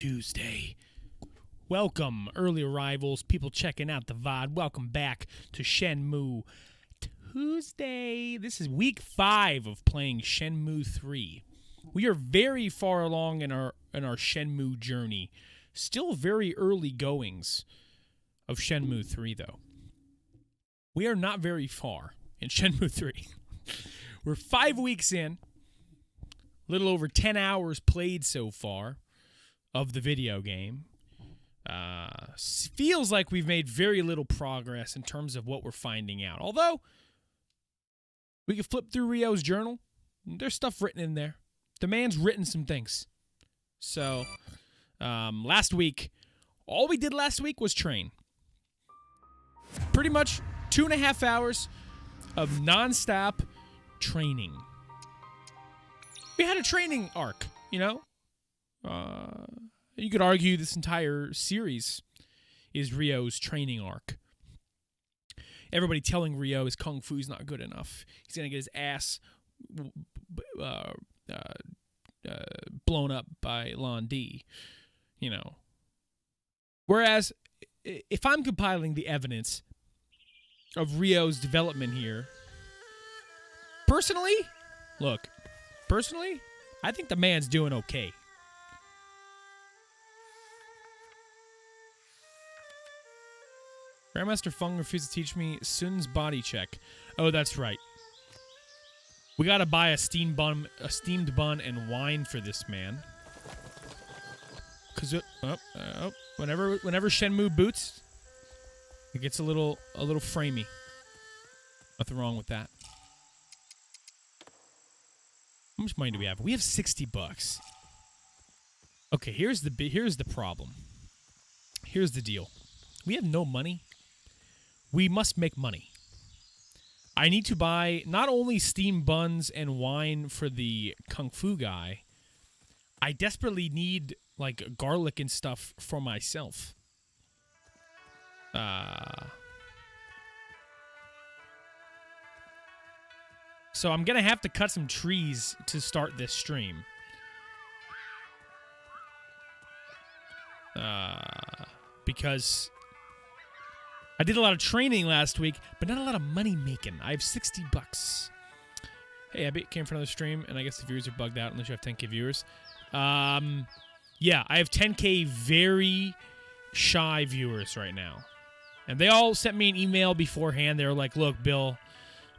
Tuesday. Welcome, early arrivals, people checking out the VOD. Welcome back to Shenmue Tuesday. This is week 5 of playing Shenmue 3. We are very far along in our Shenmue journey. Still very early goings of Shenmue 3, though. We are not very far in Shenmue 3. We're 5 weeks in. Little over 10 hours played so far of the video game. Feels like we've made very little progress in terms of what we're finding out. Although, we can flip through Ryo's journal. There's stuff written in there. The man's written some things. So, last week, all we did last week was train. Pretty much 2.5 hours of non-stop training. We had a training arc, you know? You could argue this entire series is Ryo's training arc. Everybody telling Ryo his kung fu's not good enough. He's going to get his ass blown up by Lan Di, you know. Whereas, if I'm compiling the evidence of Ryo's development here, personally, I think the man's doing okay. Grandmaster Fung refused to teach me Sun's body check. Oh, that's right. We gotta buy a steamed bun and wine for this man. Cause whenever Shenmue boots, it gets a little framey. Nothing wrong with that. How much money do we have? We have $60. Okay, here's the problem. Here's the deal. We have no money. We must make money. I need to buy not only steamed buns and wine for the Kung Fu guy, I desperately need, like, garlic and stuff for myself. So I'm going to have to cut some trees to start this stream. Because I did a lot of training last week, but not a lot of money making. I have $60. Hey, Abby, came for another stream, and I guess the viewers are bugged out unless you have 10K viewers. Yeah, I have 10K very shy viewers right now. And they all sent me an email beforehand. They were like, look, Bill,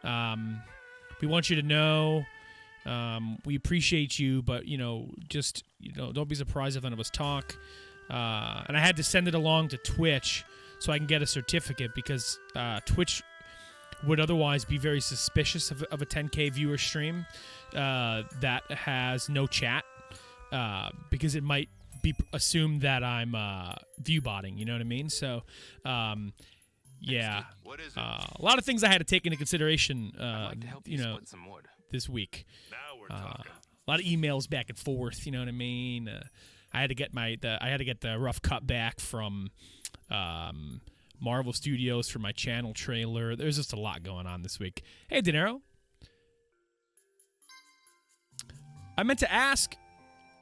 we want you to know we appreciate you, but, just, don't be surprised if none of us talk. And I had to send it along to Twitch so I can get a certificate because Twitch would otherwise be very suspicious of a 10K viewer stream that has no chat because it might be assumed that I'm view botting, you know what I mean? So, yeah, a lot of things I had to take into consideration, this week. A lot of emails back and forth, you know what I mean? I had to get the rough cut back from Marvel Studios for my channel trailer. There's just a lot going on this week. Hey, Dinero. I meant to ask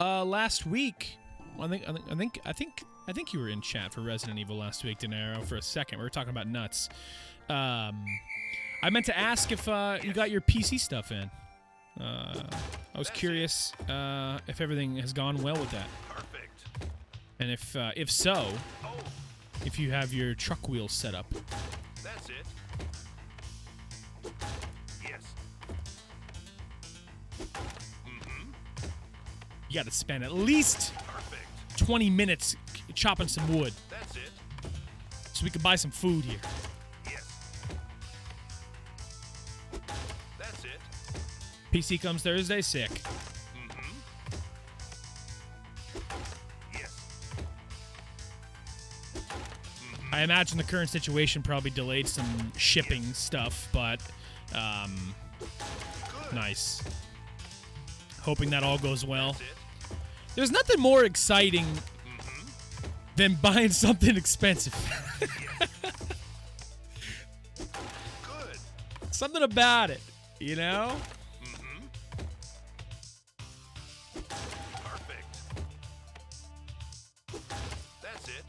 last week. I think you were in chat for Resident Evil last week, Dinero, for a second. We were talking about nuts. I meant to ask if you got your PC stuff in. I was curious if everything has gone well with that. Perfect. And if so, if you have your truck wheels set up. That's it. Yes. Mm-hmm. You got to spend at least 20 minutes chopping some wood. That's it. So we can buy some food here. PC comes Thursday, sick. Mm-hmm. Yes. Mm-hmm. I imagine the current situation probably delayed some shipping stuff, but nice. Hoping that all goes well. There's nothing more exciting than buying something expensive. Good. Something about it, you know? That's it.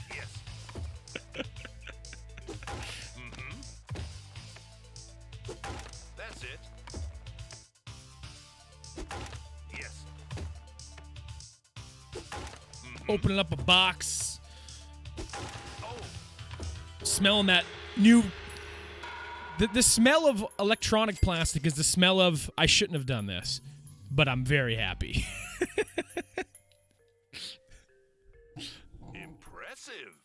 Yes. That's it. Yes. Opening up a box. Oh. Smelling that new... The smell of electronic plastic is the smell of, I shouldn't have done this, but I'm very happy. Impressive.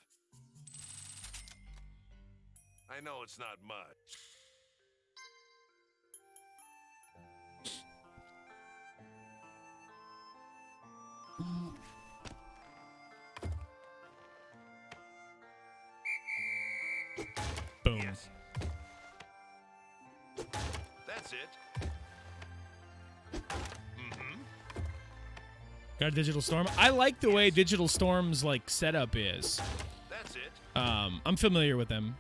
I know it's not much. Boom. Yes. That's it. Got a Digital Storm. I like the way Digital Storm's like setup is. That's it. I'm familiar with them.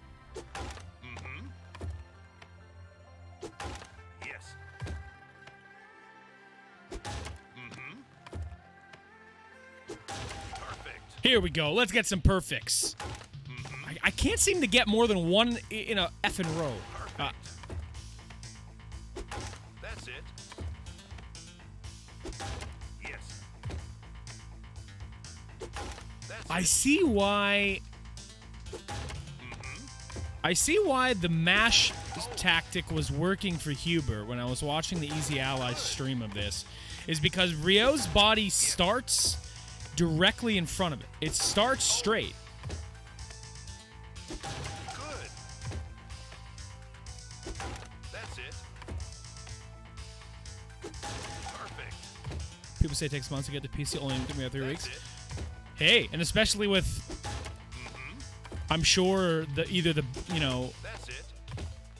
Yes. Perfect. Here we go. Let's get some perfects. I can't seem to get more than one in a effing row. That's it. Yes. That's I it. see why. I see why the mash tactic was working for Huber when I was watching the Easy Allies stream of this, is because Ryo's body starts directly in front of it. It starts straight. Good. That's it. Perfect. People say it takes months to get to PC, only took me about 3 That's weeks. it. Hey, and especially with, I'm sure the That's it.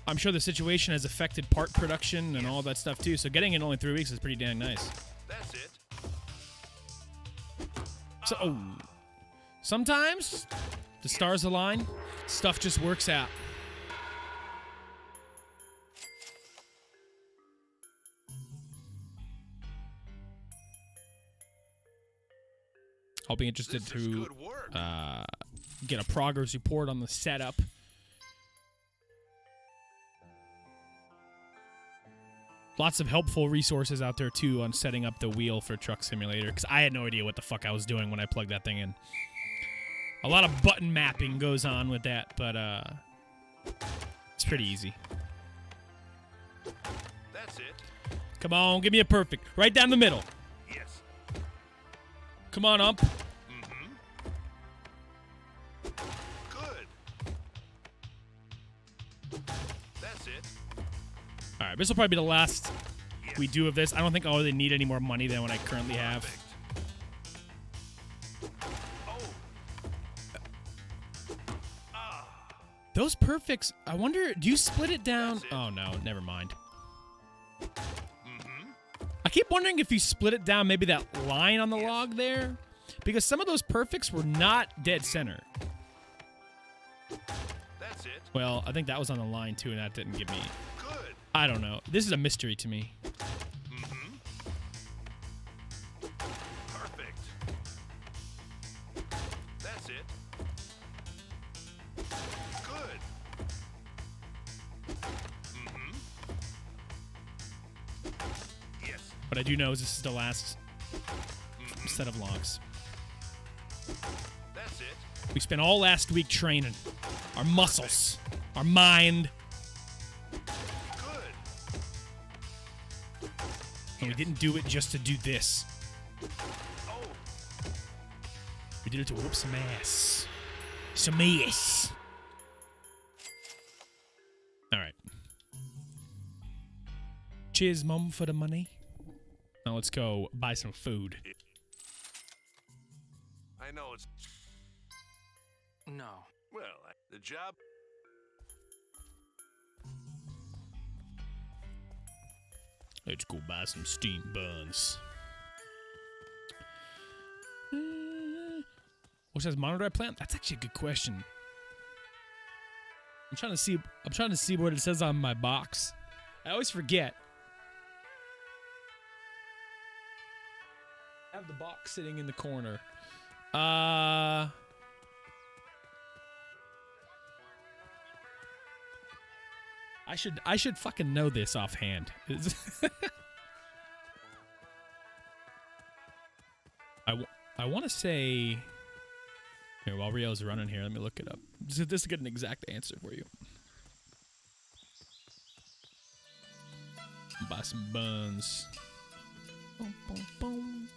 I'm sure the situation has affected part production and all that stuff too. So getting it in only 3 weeks is pretty dang nice. That's it. So sometimes the stars align, stuff just works out. I'll be interested This is to good work. get a progress report on the setup. Lots of helpful resources out there, too, on setting up the wheel for Truck Simulator, because I had no idea what the fuck I was doing when I plugged that thing in. A lot of button mapping goes on with that, but it's pretty easy. That's it. Come on, give me a perfect. Right down the middle. Yes. Come on, Ump. Good. That's it. All right, this will probably be the last Yes. we do of this. I don't think I'll really need any more money than what I currently have. Perfect. Oh. Those perfects, I wonder, do you split it down? That's it. Oh, no, never mind. I keep wondering if you split it down, maybe that line on the log there, because some of those perfects were not dead center. That's it. Well, I think that was on the line, too, and that didn't give me... Good. I don't know. This is a mystery to me. Perfect. That's it. Good. Yes. What I do know is this is the last set of logs. That's it. We spent all last week training. Our muscles. Our mind. Good. And we didn't do it just to do this. Oh. We did it to whoop some ass. Some ass. All right. Cheers, Mum, for the money. Now let's go buy some food. I know it's... No. Well, the job... Let's go buy some steamed buns. What says monitor I plant? That's actually a good question. I'm trying to see what it says on my box. I always forget. Have the box sitting in the corner. I should fucking know this offhand. I want to say. Here, while Rio's running here, let me look it up. This is get an exact answer for you. Buy some buns. Boom, boom, boom.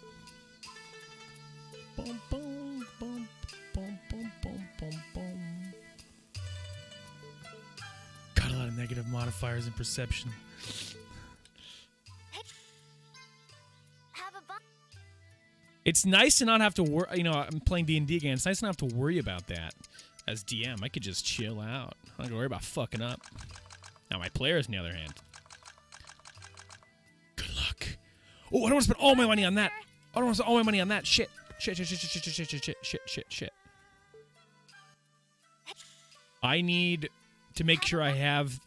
Boom, boom, boom, boom, boom, boom, boom, boom. Got a lot of negative modifiers in perception. It's nice to not have to worry. You know, I'm playing D&D again. It's nice to not have to worry about that. As DM, I could just chill out. I don't have to worry about fucking up. Now my players, on the other hand. Good luck. Oh, I don't want to spend all my money on that. I don't want to spend all my money on that. Shit. Shit. I need to make sure I have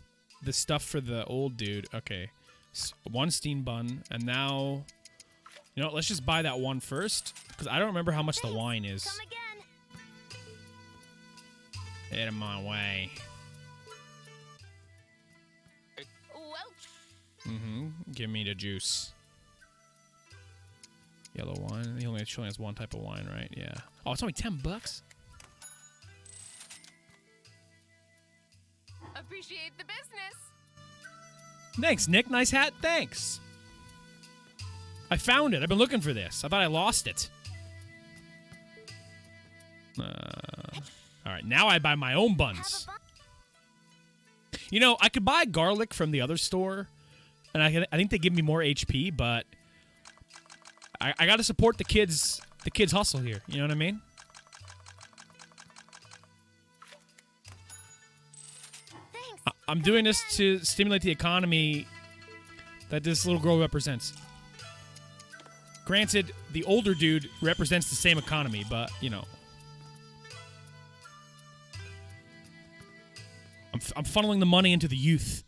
the stuff for the old dude. Okay. One steam bun, and now... You know what, let's just buy that one first, because I don't remember how much the wine is. Come again. Get him my way. Well. Give me the juice. Yellow wine. He only has one type of wine, right? Yeah. Oh, it's only $10. Appreciate the business. Thanks, Nick. Nice hat. Thanks. I found it. I've been looking for this. I thought I lost it. All right, now I buy my own buns. You know, I could buy garlic from the other store, and I think they give me more HP, but I got to support the kids hustle here. You know what I mean? Thanks. I'm doing this to stimulate the economy that this little girl represents. Granted, the older dude represents the same economy, but, you know. I'm funneling the money into the youth.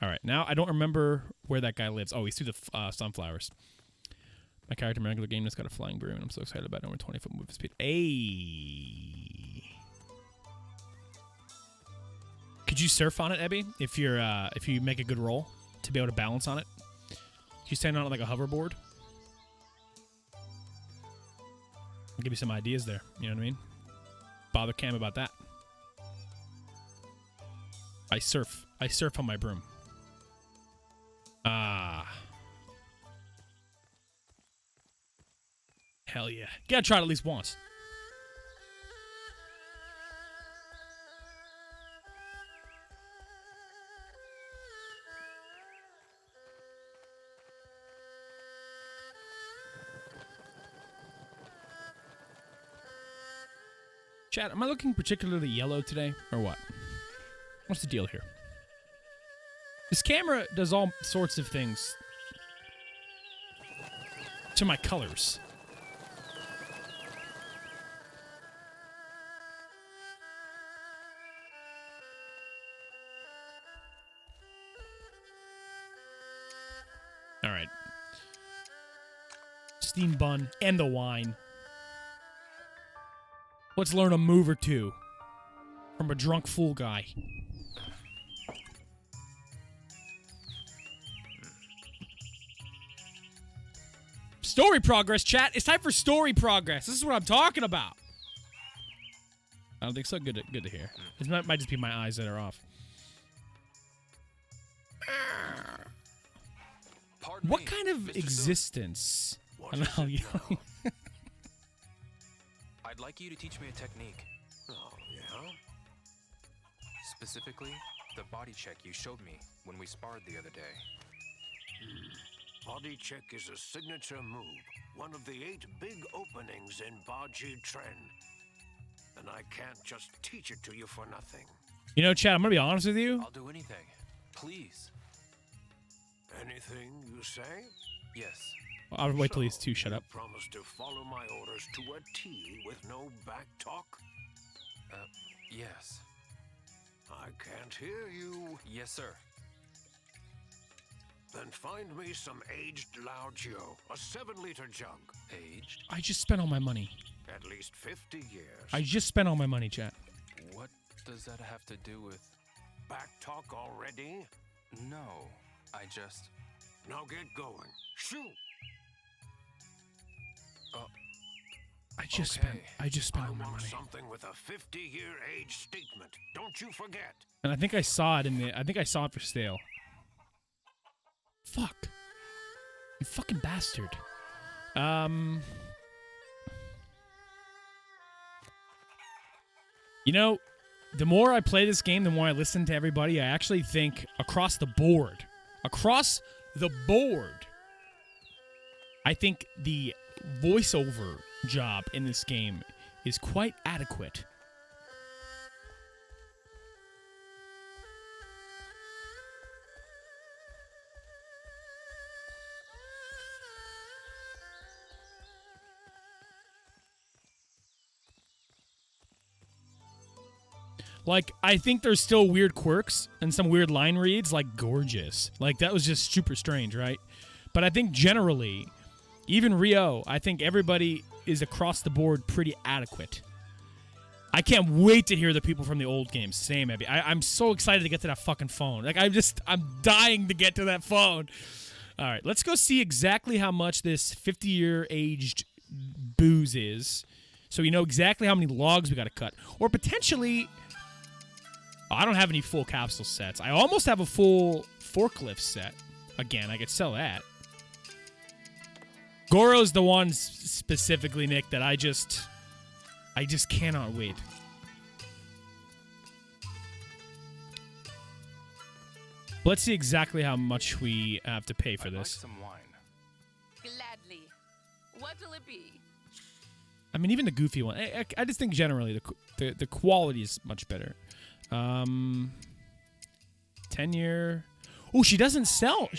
All right, now I don't remember where that guy lives. Oh, he's through the sunflowers. My character in my regular game just got a flying broom, and I'm so excited about it. Over 20-foot movement speed. Hey. Could you surf on it, Ebby? If you make a good roll to be able to balance on it? Can you stand on it like a hoverboard? I'll give you some ideas there. You know what I mean? Bother Cam about that. I surf on my broom. Hell yeah. Gotta try it at least once. Chat, am I looking particularly yellow today, or what? What's the deal here? This camera does all sorts of things to my colors. All right. Steam bun and the wine. Let's learn a move or two from a drunk fool guy. Story progress, chat. It's time for story progress. This is what I'm talking about. I don't think so. Good to hear. It might just be my eyes that are off. What kind of existence? I don't know. I'd like you to teach me a technique. Oh, yeah? Specifically, the body check you showed me when we sparred the other day. Body check is a signature move, one of the 8 big openings in Baji Tren. And I can't just teach it to you for nothing. You know, Chad, I'm going to be honest with you. I'll do anything. Please. Anything you say? Yes. I'll wait till these two shut you up. Promise to follow my orders to a T with no back talk? Yes. I can't hear you. Yes, sir. Then find me some aged Lao Geo, a 7-liter jug. Aged? I just spent all my money. At least 50 years. I just spent all my money, chat. What does that have to do with... Back talk already? No, I just... Now get going. Shoot! I just Okay. spent I all my want money. something with a 50-year age statement. Don't you forget. And I think I saw it I think I saw it for sale. Fuck. You fucking bastard. You know, the more I play this game, the more I listen to everybody, I actually think across the board, I think the voiceover job in this game is quite adequate. Like, I think there's still weird quirks and some weird line reads, like gorgeous. Like, that was just super strange, right? But I think generally, even Rio, I think everybody is across the board pretty adequate. I can't wait to hear the people from the old games. Same, Abby. I'm so excited to get to that fucking phone. Like, I'm dying to get to that phone. All right, let's go see exactly how much this 50-year aged booze is, so we know exactly how many logs we got to cut. Or potentially... I don't have any full capsule sets. I almost have a full forklift set. Again, I could sell that. Goro's the one specifically, Nick, that I just cannot wait. Let's see exactly how much we have to pay for I'd this. like some wine. Gladly. What'll it be? I mean, even the goofy one. I just think generally the quality is much better. 10-year. Oh, she doesn't sell.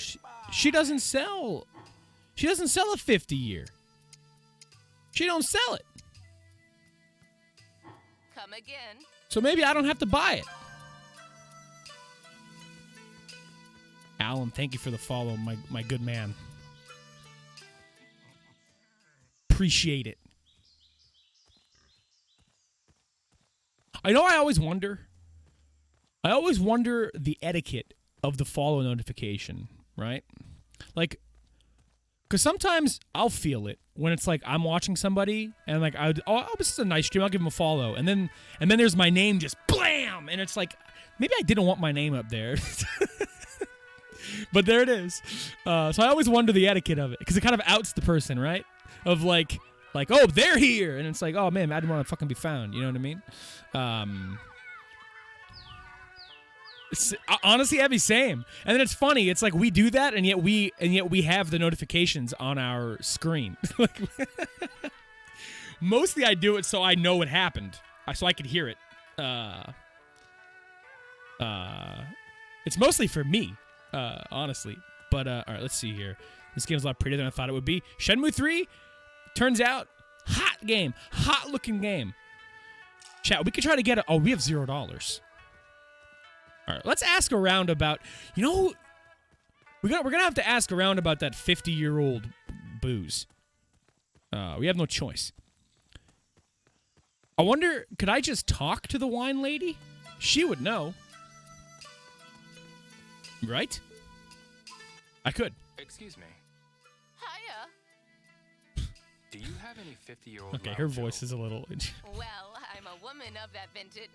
She doesn't sell. She doesn't sell a 50-year. She don't sell it. Come again. So maybe I don't have to buy it. Alan, thank you for the follow, my good man. Appreciate it. I know I always wonder the etiquette of the follow notification, right? Like, because sometimes I'll feel it when it's like I'm watching somebody and like, this is a nice stream, I'll give them a follow. And then there's my name just blam! And it's like, maybe I didn't want my name up there. But there it is. So I always wonder the etiquette of it because it kind of outs the person, right? Of like, oh, they're here. And it's like, oh, man, I didn't want to fucking be found. You know what I mean? Honestly, Abby, same. And then it's funny. It's like we do that, and yet we have the notifications on our screen. Mostly, I do it so I know it happened, so I can hear it. It's mostly for me, honestly. But all right, let's see here. This game's a lot prettier than I thought it would be. Shenmue 3, turns out, hot game, hot looking game. Chat, we could try to get it. Oh, we have $0. All right, let's ask around about, we're gonna have to ask around about that 50-year-old booze. We have no choice. I wonder, could I just talk to the wine lady? She would know. Right? I could. Excuse me. Hiya. Do you have any 50-year-old Okay, her voice is a little... Well, I'm a woman of that vintage,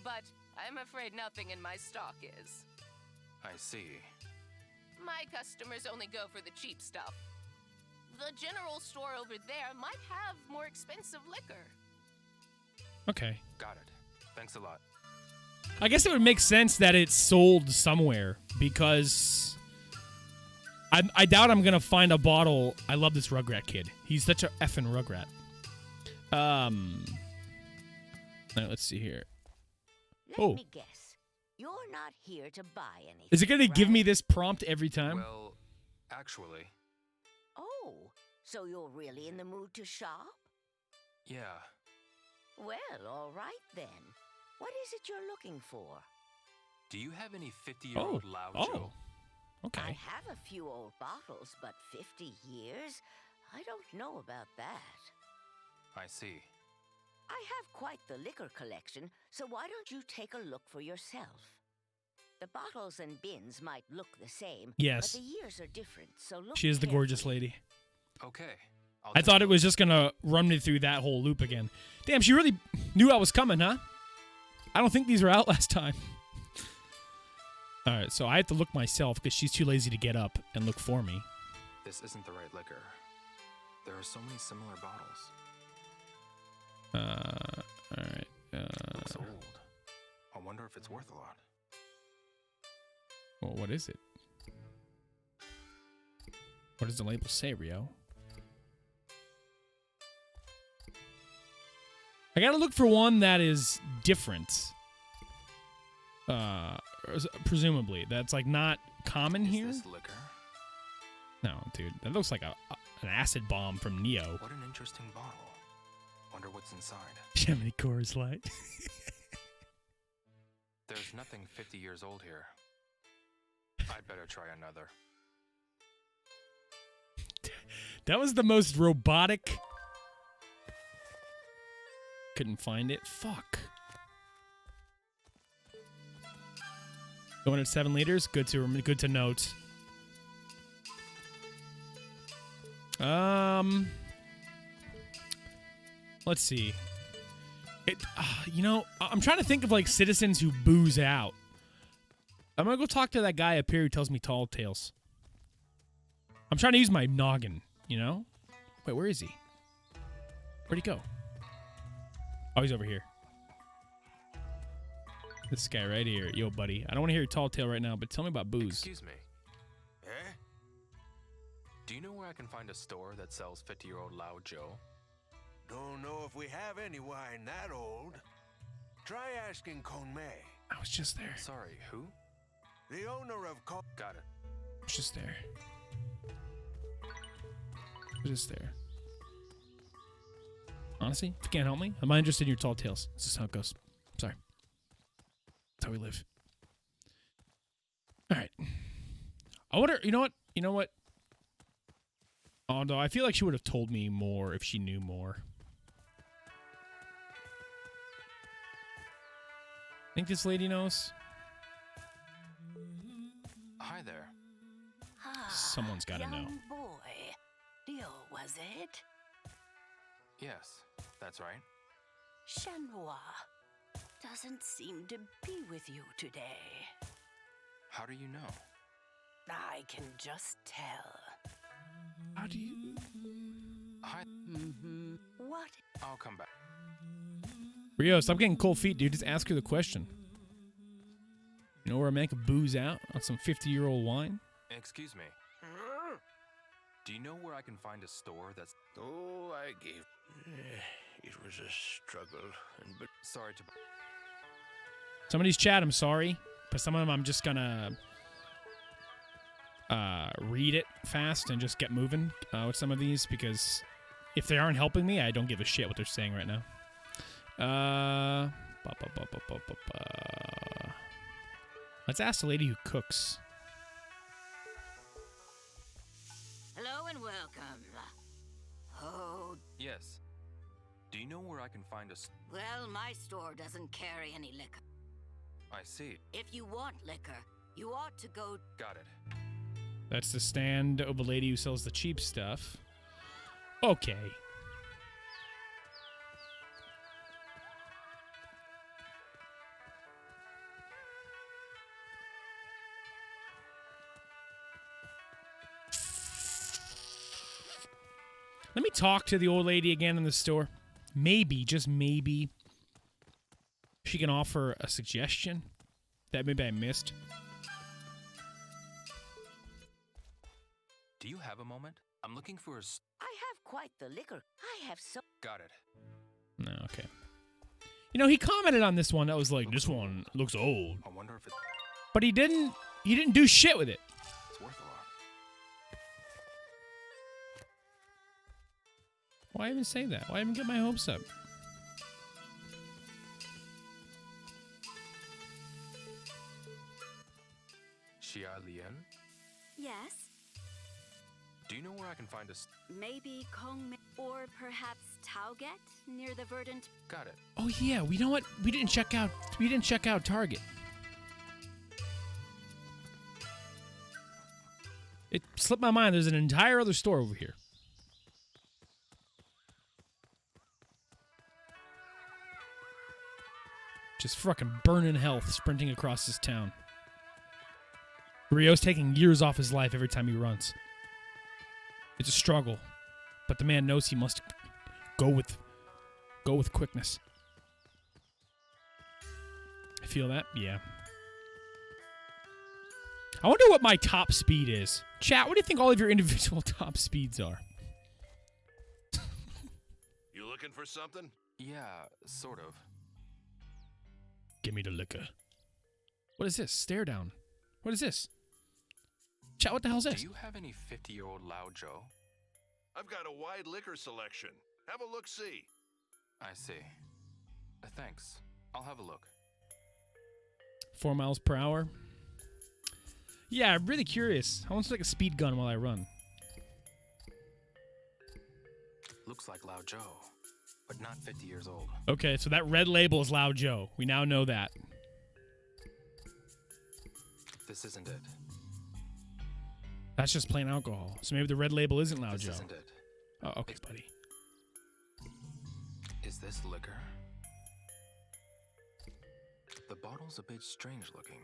but I'm afraid nothing in my stock is. I see. My customers only go for the cheap stuff. The general store over there might have more expensive liquor. Okay. Got it. Thanks a lot. I guess it would make sense that it's sold somewhere because I doubt I'm going to find a bottle. I love this Rugrat kid. He's such a effing Rugrat. All right, let's see here. Let me guess. You're not here to buy anything. Is it going to give me right? this prompt every time? Well, actually, Oh, so you're really in the mood to shop? yeah. Well, all right then. What is it you're looking for? Do you have any 50-year-old Lao Joe? Okay. I have a few old bottles, but 50 years? I don't know about that. I see. I have quite the liquor collection, so why don't you take a look for yourself? The bottles and bins might look the same, Yes. but the years are different, so look She is the gorgeous carefully. lady. Okay. I'll I take thought a it was just gonna run me through that whole loop again. Damn, she really knew I was coming, huh? I don't think these were out last time. All right, so I have to look myself because she's too lazy to get up and look for me. This isn't the right liquor. There are so many similar bottles. All right. Looks old. I wonder if it's worth a lot. Well, what is it? What does the label say, Rio? I gotta look for one that is different. Presumably. That's like not common here. Is this liquor? No, dude. That looks like an acid bomb from Neo. What an interesting bottle. Wonder what's inside. Gemini Coors Light. There's nothing 50 years old here. I'd better try another. That was the most robotic. Couldn't find it. Fuck. Going at 7 liters. Good to note. Let's see. I'm trying to think of like citizens who booze out. I'm gonna go talk to that guy up here who tells me tall tales. I'm trying to use my noggin, you know? Wait, where is he? Where'd he go? Oh, he's over here. This guy right here. Yo, buddy. I don't want to hear your tall tale right now, but tell me about booze. Excuse me. Eh? Do you know where I can find a store that sells 50-year-old Lao Joe? Don't know if we have any wine that old. Try asking Konmei, I was just there. Sorry, who? the owner of Got it. I was just there. I was just there. Honestly, if you can't help me, I'm not interested in your tall tales. This is how it goes. Sorry. That's how we live. All right. I wonder, you know what? You know what? Although I feel like she would have told me more if she knew more. Think this lady knows? Hi there. Someone's gotta know. Young boy. Leo, was it? Yes, that's right. Shenmue doesn't seem to be with you today. How do you know? I can just tell. How do you... Hi. What? I'll come back. Rio, stop getting cold feet, dude. Just ask her the question. You know where a man could booze out on some 50-year-old wine? Excuse me. Do you know where I can find a store that's... Oh, I gave. It was a struggle, but Sorry to... Somebody's chat, I'm sorry. But some of them I'm just gonna read it fast and just get moving with some of these, because if they aren't helping me, I don't give a shit what they're saying right now. Let's ask the lady who cooks. Hello and welcome. Oh, Yes. Do you know where I can find a... well, my store doesn't carry any liquor. I see. If you want liquor, you ought to go. Got it. That's the stand of a lady who sells the cheap stuff. Okay. Let me talk to the old lady again in the store. Maybe, just maybe, she can offer a suggestion that maybe I missed. Do you have a moment? I'm looking for a... I have quite the liquor. I have so. Got it. No, okay. You know, he commented on this one that was like, this one looks old. I wonder if But he didn't do shit with it. it's worth a lot. Why even say that? Why even get my hopes up? Xia Lian? Yes. Do you know where I can find a... Maybe Kong or perhaps Tauget near the verdant. Got it. Oh yeah, you know what? We didn't check out Target. It slipped my mind. There's an entire other store over here. Just fucking burning health, sprinting across this town. Rio's taking years off his life every time he runs. It's a struggle, but the man knows he must go with quickness. I feel that, yeah. I wonder what my top speed is. Chat, what do you think all of your individual top speeds are? You looking for something? Yeah, sort of. Give me the liquor. What is this? Stare down. What is this? Chat, what the hell is this? Do you have any 50-year-old Lao Joe? I've got a wide liquor selection. Have a look-see. I see. Thanks. I'll have a look. 4 miles per hour. Yeah, I'm really curious. I want to take a speed gun while I run. Looks like Lao Joe, but not 50 years old. Okay, so that red label is Lao Joe. We now know that. This isn't it. That's just plain alcohol. So maybe the red label isn't Lao This Joe. isn't it. Oh, okay, buddy. Is this liquor? The bottle's a bit strange looking.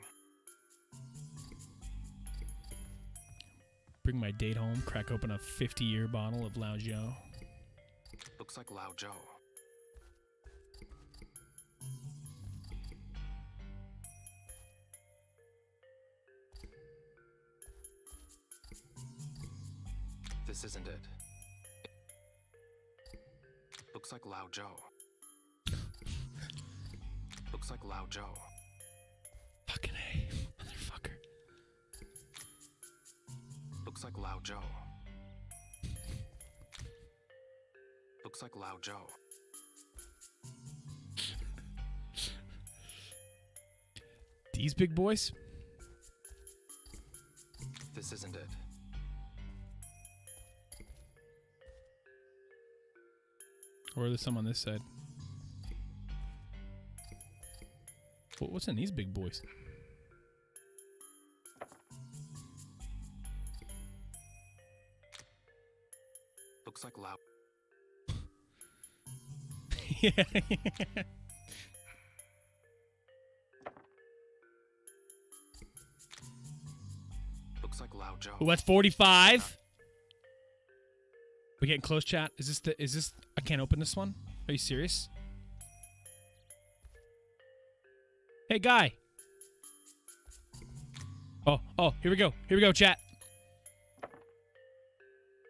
Bring my date home, crack open a 50-year bottle of Lao Joe. Looks like Lao Joe. This isn't it. Looks like Lao Joe. Looks like Lao Joe. Fucking A, motherfucker. Looks like Lao Joe. Looks like Lao Joe. These big boys? This isn't it. Or there's some on this side. What's in these big boys? Looks like Lao. Yeah. Looks like Lao Joe. Ooh, that's 45. We getting close, chat? Is this I can't open this one? Are you serious? Hey, guy. Oh, here we go. Here we go, chat.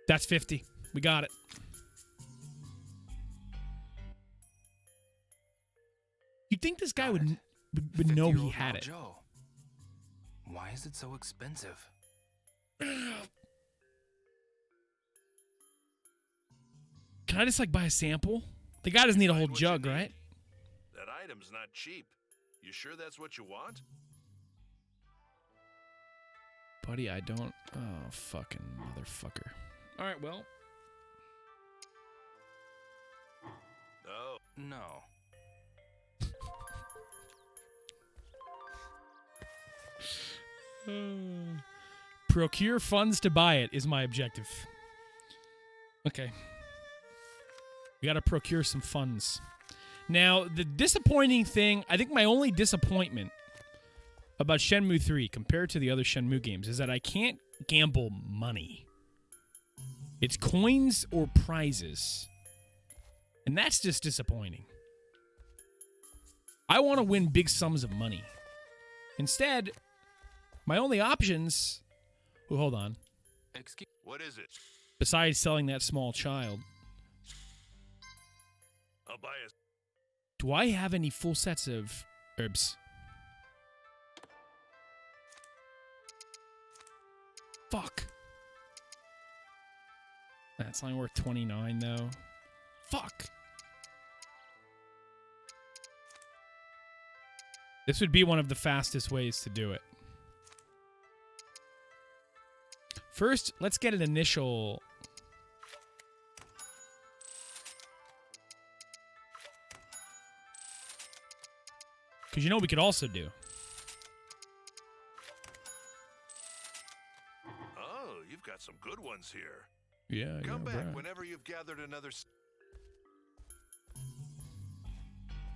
That's 50. We got it. You'd think this guy would know he had it. Joe. Why is it so expensive? Can I just buy a sample? The guy doesn't need a whole Find what you jug, need. right? That item's not cheap. You sure that's what you want? Buddy, I don't. Oh, fucking motherfucker. All right, well. No. No. Procure funds to buy it is my objective. Okay. We got to procure some funds. Now, the disappointing thing, I think my only disappointment about Shenmue 3 compared to the other Shenmue games is that I can't gamble money. It's coins or prizes. And that's just disappointing. I want to win big sums of money. Instead, my only options... Oh, hold on. Excuse. What is it? Besides selling that small child, I'll buy a... do I have any full sets of herbs? Fuck. That's only worth 29, though. Fuck. This would be one of the fastest ways to do it. First, let's get an initial... Because you know what we could also do? Oh, you've got some good ones here. Yeah, Come back bruh. whenever you've gathered another.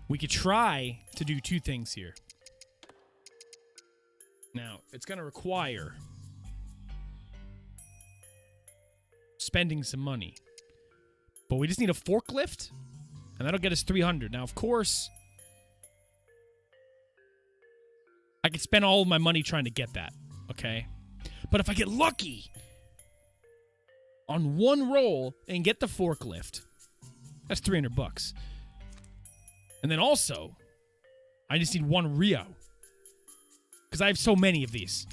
We could try to do two things here. Now, it's going to require spending some money. But we just need a forklift, and that'll get us 300. Now, of course, I could spend all of my money trying to get that, okay? But if I get lucky on one roll and get the forklift, that's 300 bucks. And then also, I just need one Rio. Because I have so many of these.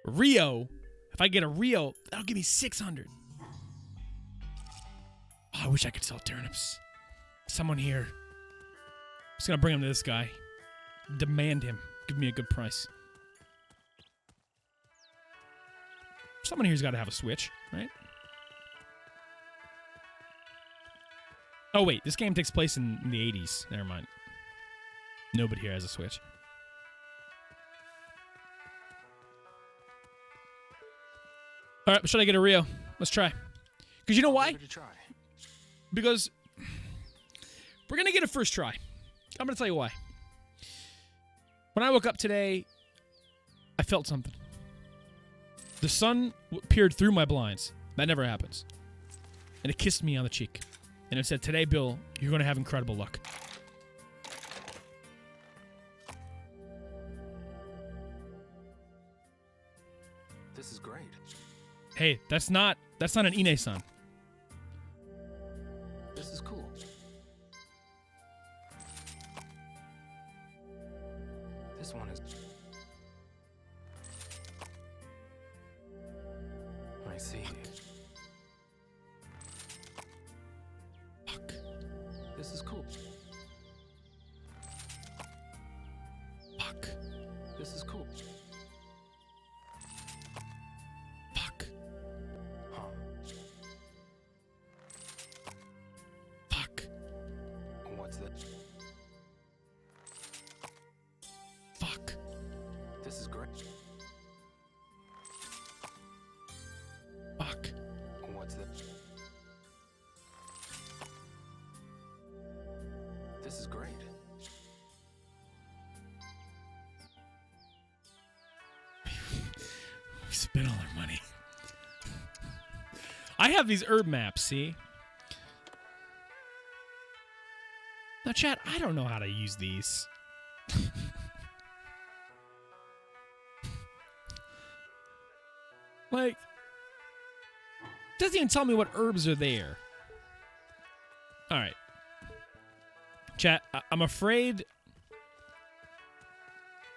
Rio, if I get a Rio, that'll give me 600. Oh, I wish I could sell turnips. Someone here. I'm just going to bring him to this guy. Demand him. Give me a good price. Someone here's got to have a Switch, right? Oh, wait. This game takes place in the 80s. Never mind. Nobody here has a Switch. All right, should I get a Rio? Let's try. Because you know why? Give it a try. Because we're going to get a first try. I'm going to tell you why. When I woke up today, I felt something. The sun peered through my blinds. That never happens. And it kissed me on the cheek. And it said, today, Bill, you're going to have incredible luck. This is great. Hey, that's not an Ine-san. This is cool. This one is... I see. Fuck. This is cool. Fuck. This is cool. Fuck. Huh. Fuck. What's that? Fuck. This is great. Fuck. What's that? This is great. We spent all our money. I have these herb maps, see? Now, chat, I don't know how to use these. Like, doesn't even tell me what herbs are there. All right. Chat, I'm afraid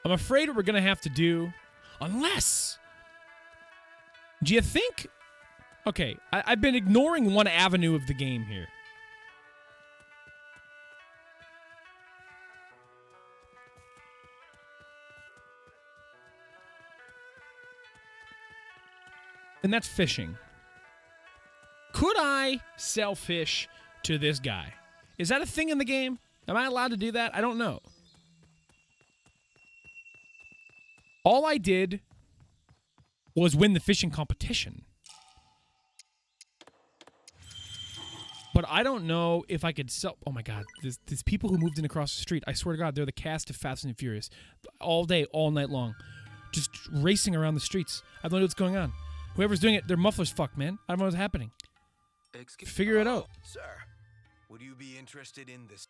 what we're going to have to do, unless... Do you think... Okay, I've been ignoring one avenue of the game here. And that's fishing. Could I sell fish to this guy? Is that a thing in the game? Am I allowed to do that? I don't know. All I did was win the fishing competition. But I don't know if I could sell... Oh my god, there's people who moved in across the street. I swear to god, they're the cast of Fast and Furious. All day, all night long. Just racing around the streets. I don't know what's going on. Whoever's doing it, their muffler's fucked, man. I don't know what's happening. Figure it out. Sir, would you be interested in this?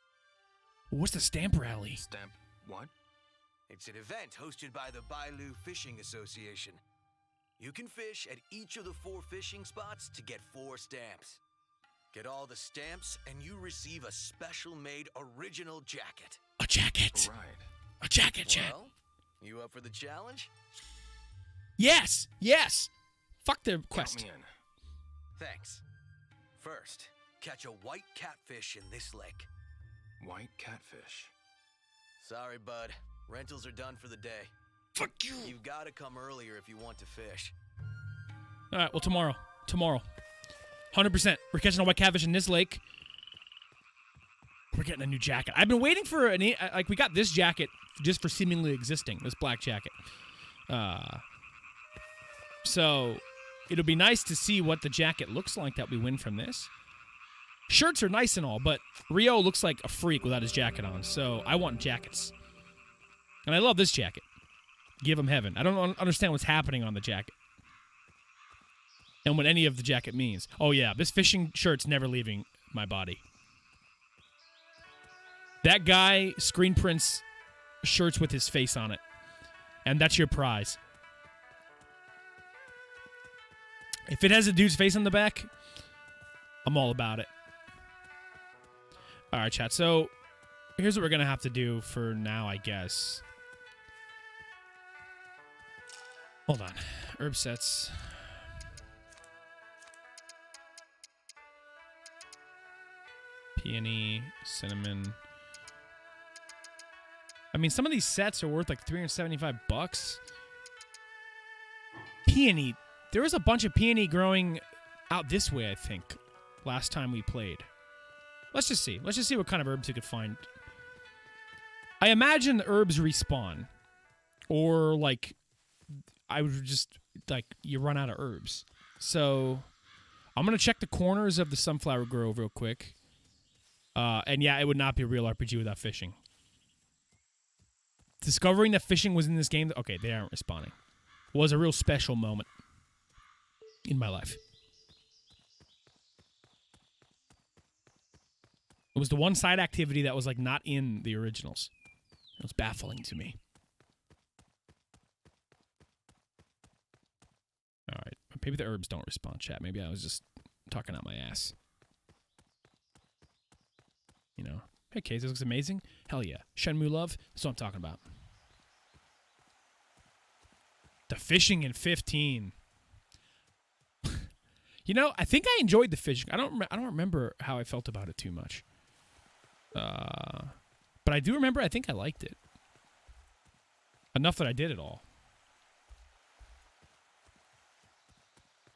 What's the stamp rally? Stamp what? It's an event hosted by the Bailu Fishing Association. You can fish at each of the 4 fishing spots to get 4 stamps. Get all the stamps and you receive a special-made original jacket. A jacket. Right. A jacket, chat. Well, you up for the challenge? Yes. Yes. Fuck the Count quest. me in. Thanks. First, catch a white catfish in this lake. White catfish. Sorry, bud. Rentals are done for the day. Fuck you. You've got to come earlier if you want to fish. All right, well, tomorrow. 100%. We're catching a white catfish in this lake. We're getting a new jacket. I've been waiting for we got this jacket just for seemingly existing, this black jacket. So it'll be nice to see what the jacket looks like that we win from this. Shirts are nice and all, but Rio looks like a freak without his jacket on, so I want jackets. And I love this jacket. Give him heaven. I don't understand what's happening on the jacket. And what any of the jacket means. Oh, yeah, this fishing shirt's never leaving my body. That guy screen prints shirts with his face on it. And that's your prize. If it has a dude's face on the back, I'm all about it. All right, chat. So here's what we're going to have to do for now, I guess. Hold on. Herb sets. Peony, cinnamon. I mean, some of these sets are worth like $375. Peony. There was a bunch of peony growing out this way, I think, last time we played. Let's just see. Let's just see what kind of herbs we could find. I imagine the herbs respawn. Or, like, I would just, like, you run out of herbs. So, I'm going to check the corners of the sunflower grove real quick. And yeah, it would not be a real RPG without fishing. Discovering that fishing was in this game, okay, they aren't responding, was a real special moment in my life. It was the one side activity that was like not in the originals. It was baffling to me. All right, maybe the herbs don't respond, chat. Maybe I was just talking out my ass. You know, hey, Case, this looks amazing. Hell yeah. Shenmue love. That's what I'm talking about. The fishing in 15. You know, I think I enjoyed the fishing. I don't remember how I felt about it too much. But I do remember I think I liked it. Enough that I did it all.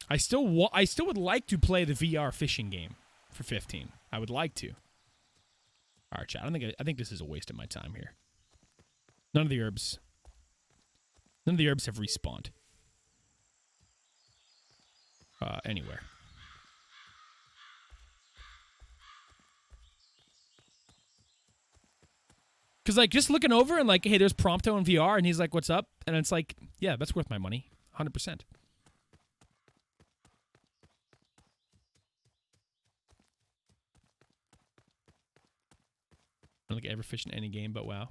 I still would like to play the VR fishing game for 15. I would like to. All right, chat. I think this is a waste of my time here. None of the herbs have respawned. Anywhere. Because, like, just looking over and, like, hey, there's Prompto in VR, and he's like, what's up? And it's like, yeah, that's worth my money. 100%. I don't think I ever fished in any game but WoW.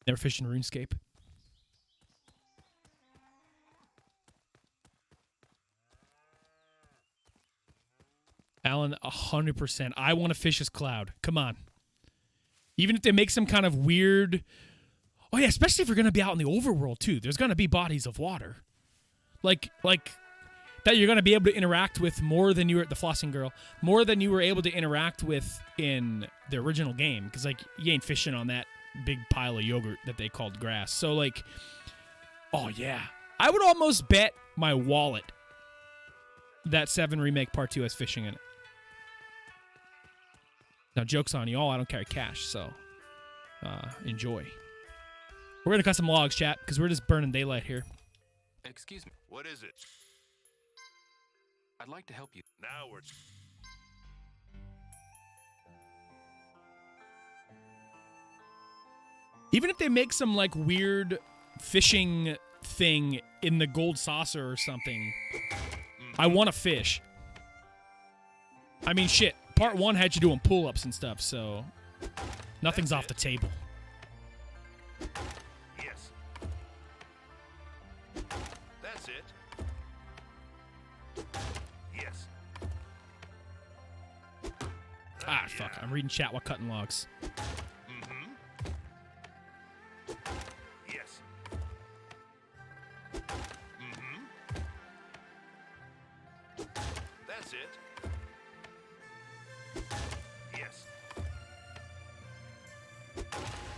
Never fished in RuneScape. Alan, 100%. I want to fish as Cloud. Come on. Even if they make some kind of weird... Oh, yeah, especially if you're going to be out in the overworld, too. There's going to be bodies of water. Like... that you're going to be able to interact with more than you were... The flossing girl. More than you were able to interact with in the original game. Because, like, you ain't fishing on that big pile of yogurt that they called grass. So, like... Oh, yeah. I would almost bet my wallet that 7 Remake Part 2 has fishing in it. Now, joke's on y'all. I don't carry cash, so... enjoy. We're going to cut some logs, chat, because we're just burning daylight here. Excuse me. What is it? I'd like to help you. Now we're... Even if they make some, like, weird fishing thing in the gold saucer or something, I want to fish. I mean, shit. Part 1 had you doing pull-ups and stuff, so nothing's off the table. Yes. That's it. Yes. Ah, fuck. I'm reading chat while cutting logs. Mm-hmm. Yes. Mm-hmm. That's it. Yes.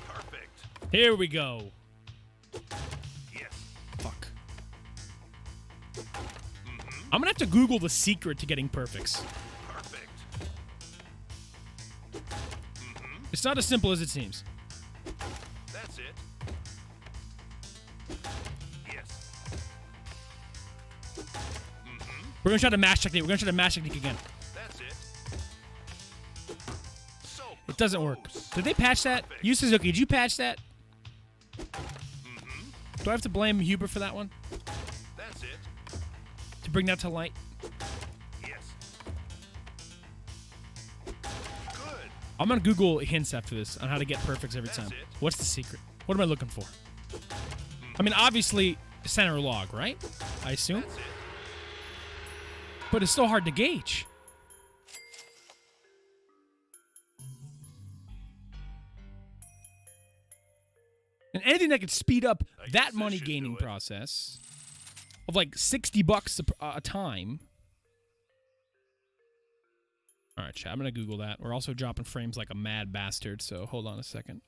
Perfect. Here we go. Yes. Fuck. I'm gonna have to Google the secret to getting perfects. Perfect. It's not as simple as it seems. That's it. Yes. We're gonna try the mash technique. We're gonna try the mash technique again. That's it. So It doesn't work. close. Did they patch that? Perfect. You Suzuki, did you patch that? Do I have to blame Huber for that one? That's it. To bring that to light? Yes. Good. I'm gonna Google hints after this on how to get perfects every That's time. it. What's the secret? What am I looking for? I mean, obviously, center log, right? I assume? That's it. But it's still hard to gauge. And anything that could speed up I guess that this money should gaining do it. process of like $60 a time. All right, chat. I'm going to Google that. We're also dropping frames like a mad bastard, so hold on a second.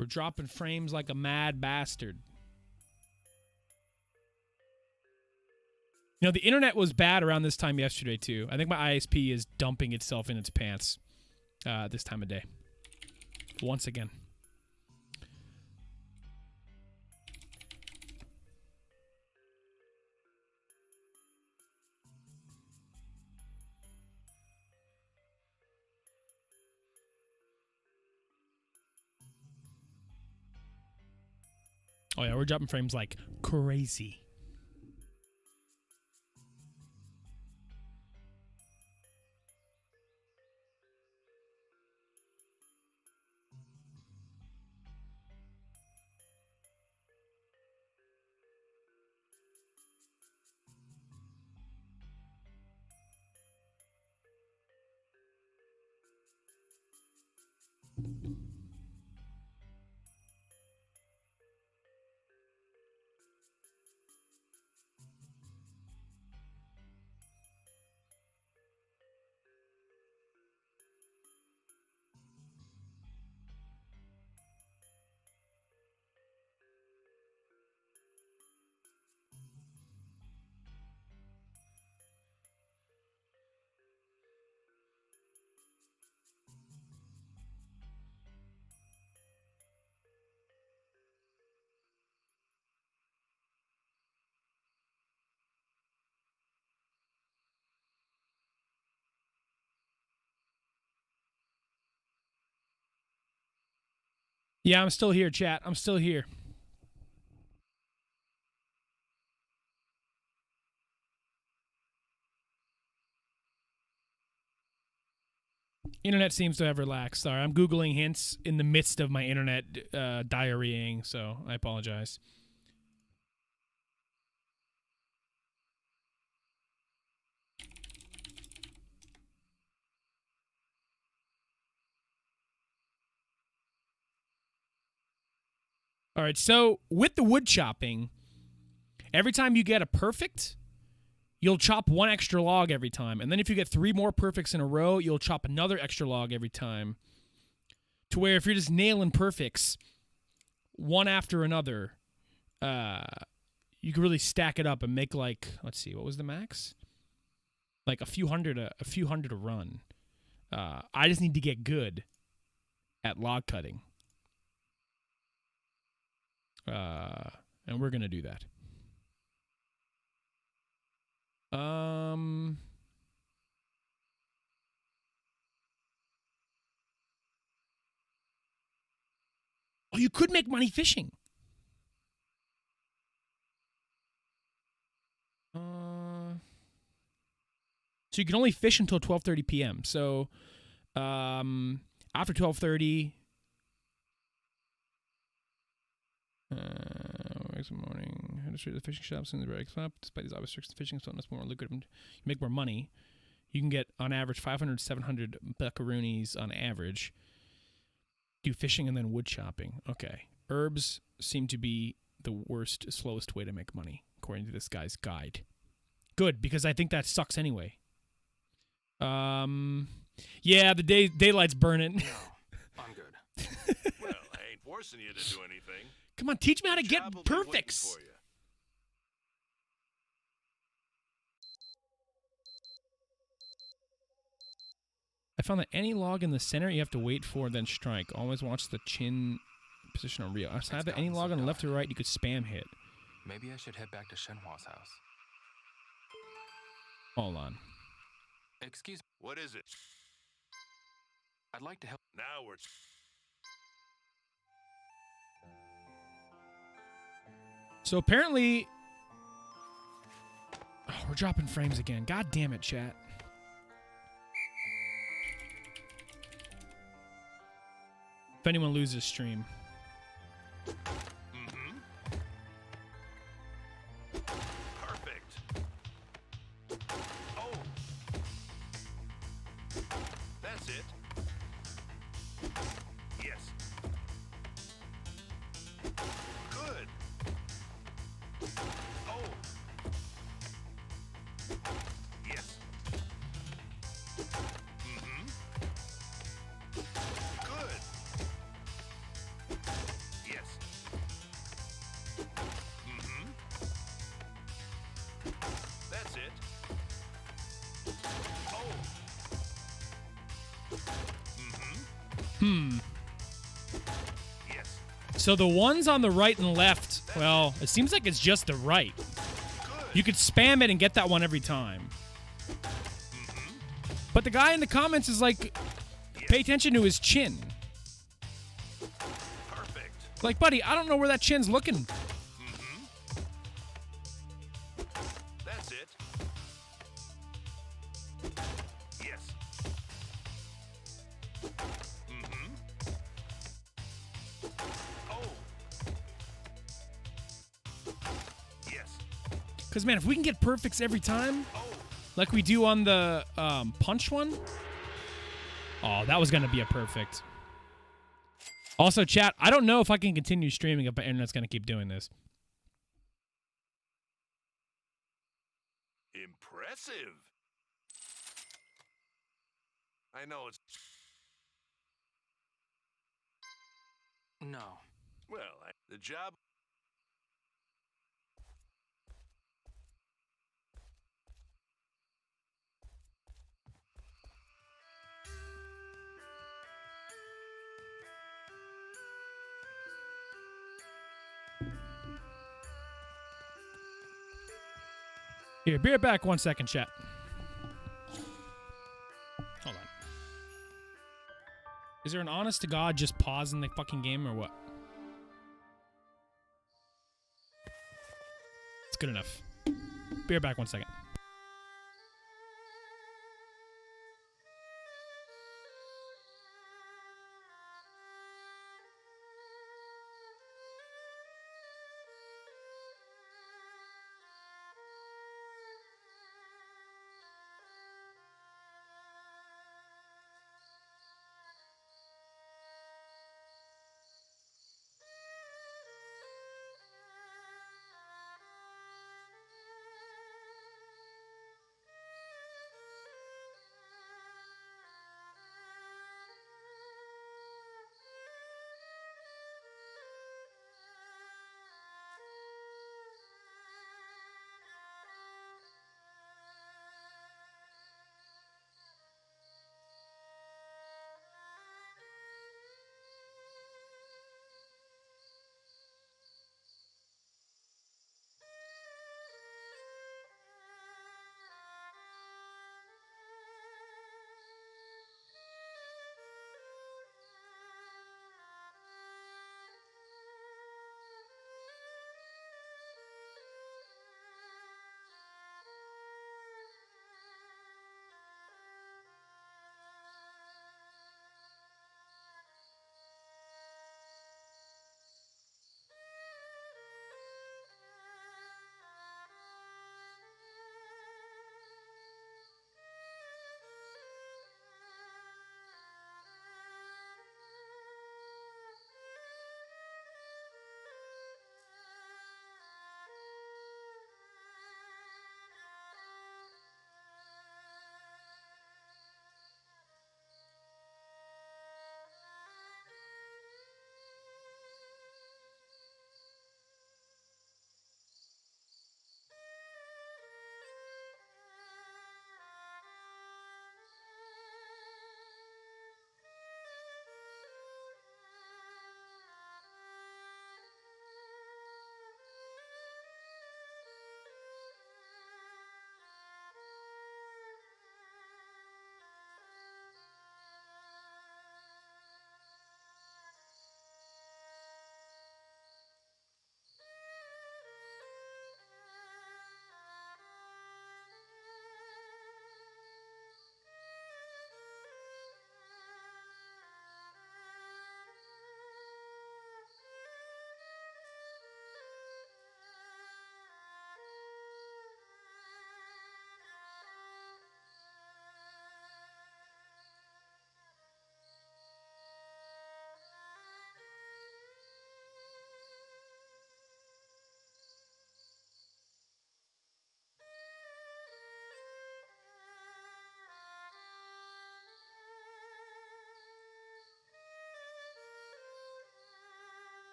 We're dropping frames like a mad bastard. You know, the internet was bad around this time yesterday, too. I think my ISP is dumping itself in its pants this time of day. Once again. Oh, yeah, we're dropping frames like crazy. Yeah, I'm still here, chat. I'm still here. Internet seems to have relaxed. Sorry, I'm Googling hints in the midst of my internet diarrheaing, so I apologize. All right, so with the wood chopping, every time you get a perfect, you'll chop one extra log every time. And then if you get 3 more perfects in a row, you'll chop another extra log every time. To where if you're just nailing perfects one after another, you can really stack it up and make like, let's see, what was the max? Like a few hundred a run. I just need to get good at log cutting. And we're going to do that. Oh, you could make money fishing. So you can only fish until 12:30 p.m. So after 12:30, next morning, head straight to the fishing shops and the breaks up. Despite these obvious restrictions, fishing is something that's more lucrative. You make more money. You can get on average 500, 700 buckaroonies on average. Do fishing and then wood chopping. Okay. Herbs seem to be the worst, slowest way to make money, according to this guy's guide. Good, because I think that sucks anyway. Yeah, the daylight's burning. No, I'm good. Well, I ain't forcing you to do anything. Come on, teach me how to The get job will be waiting perfects. for you. I found that any log in the center you have to wait for, then strike. Always watch the chin position on Rio. I found that any log on the left or right you could spam hit. Maybe I should head back to Shenhua's house. Hold on. Excuse me. What is it? I'd like to help. Now we're... So apparently... Oh, we're dropping frames again. God damn it, chat. If anyone loses stream. Perfect. Oh. That's it. Yes. Good. Oh. Yes. Good. Yes. That's it. Oh. Yes. So the ones on the right and left, well, it seems like it's just the right. Good. You could spam it and get that one every time. But the guy in the comments is like, pay attention to his chin. Perfect. Like, buddy, I don't know where that chin's looking. That's it. Yes. Oh. Yes. Because, man, if we can get perfects every time, Oh. like we do on the punch one. Oh, that was going to be a perfect. Also, chat, I don't know if I can continue streaming if my internet's going to keep doing this. Impressive. I know it's... No. Well, the job... Here, be right back 1 second, chat. Hold on. Is there an honest to God just pause in the fucking game or what? It's good enough. Be right back 1 second.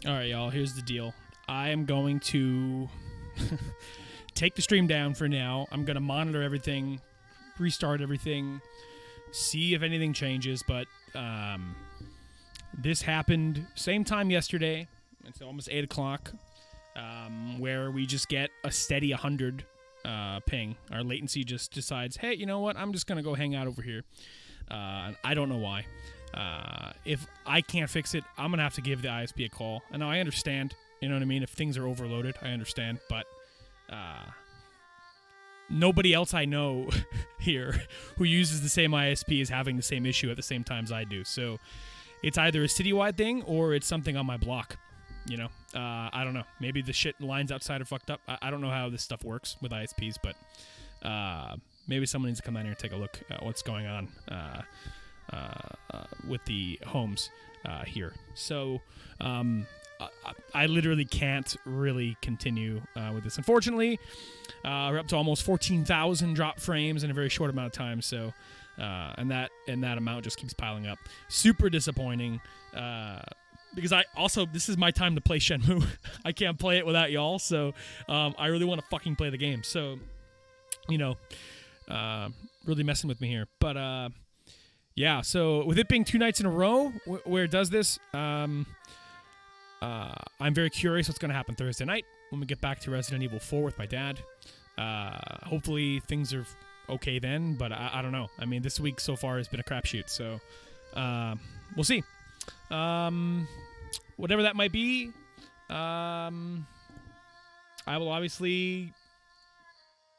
All right, y'all. Here's the deal. I am going to take the stream down for now. I'm going to monitor everything, restart everything, see if anything changes. But this happened same time yesterday. It's almost 8 o'clock, where we just get a steady 100 ping. Our latency just decides, hey, you know what? I'm just going to go hang out over here. I don't know why. If I can't fix it, I'm going to have to give the ISP a call. And now I understand, you know what I mean? If things are overloaded, I understand. But nobody else I know here who uses the same ISP is having the same issue at the same time as I do. So it's either a citywide thing or it's something on my block. You know, I don't know. Maybe the shit lines outside are fucked up. I don't know how this stuff works with ISPs, but maybe someone needs to come down here and take a look at what's going on with the homes here. So I literally can't really continue with this. Unfortunately, we're up to almost 14,000 drop frames in a very short amount of time. So and that amount just keeps piling up. Super disappointing. Because this is my time to play Shenmue. I can't play it without y'all, so I really want to fucking play the game. So, you know, really messing with me here. But, yeah, so with it being 2 nights in a row where it does this, I'm very curious what's going to happen Thursday night when we get back to Resident Evil 4 with my dad. Hopefully things are okay then, but I don't know. I mean, this week so far has been a crapshoot, so we'll see. Whatever that might be, I will obviously...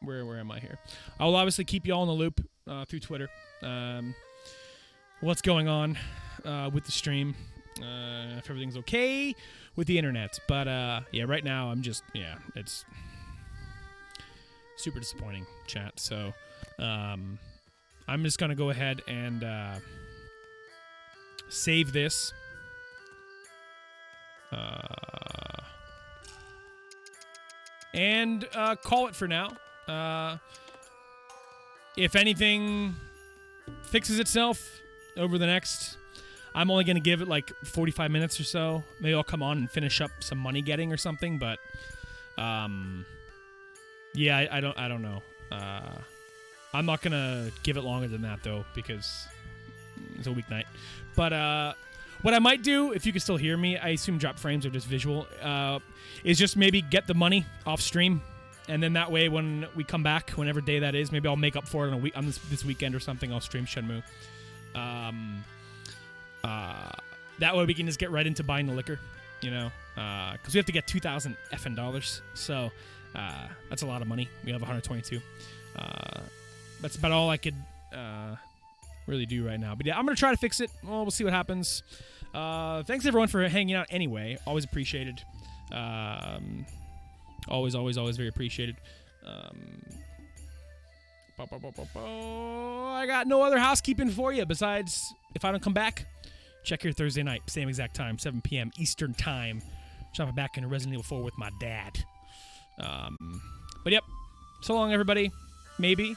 Where am I here? I will obviously keep you all in the loop through Twitter. What's going on with the stream, if everything's okay with the internet. But, yeah, right now I'm just... Yeah, it's super disappointing, chat. So, I'm just going to go ahead and... save this. And call it for now. If anything fixes itself over the next... I'm only going to give it like 45 minutes or so. Maybe I'll come on and finish up some money getting or something, but... yeah, I don't know. I'm not going to give it longer than that, though, because... It's a weeknight. But what I might do, if you can still hear me, I assume drop frames are just visual, is just maybe get the money off stream. And then that way when we come back, whenever day that is, maybe I'll make up for it on this weekend or something. I'll stream Shenmue. That way we can just get right into buying the liquor, you know, because we have to get $2,000 effing dollars. So that's a lot of money. We have 122. That's about all I could... really do right now. But yeah, I'm going to try to fix it. Well, we'll see what happens. Thanks, everyone, for hanging out anyway. Always appreciated. Always very appreciated. I got no other housekeeping for you besides, if I don't come back, check here Thursday night. Same exact time, 7 p.m. Eastern Time. Jumping back into Resident Evil 4 with my dad. But yep. So long, everybody. Maybe.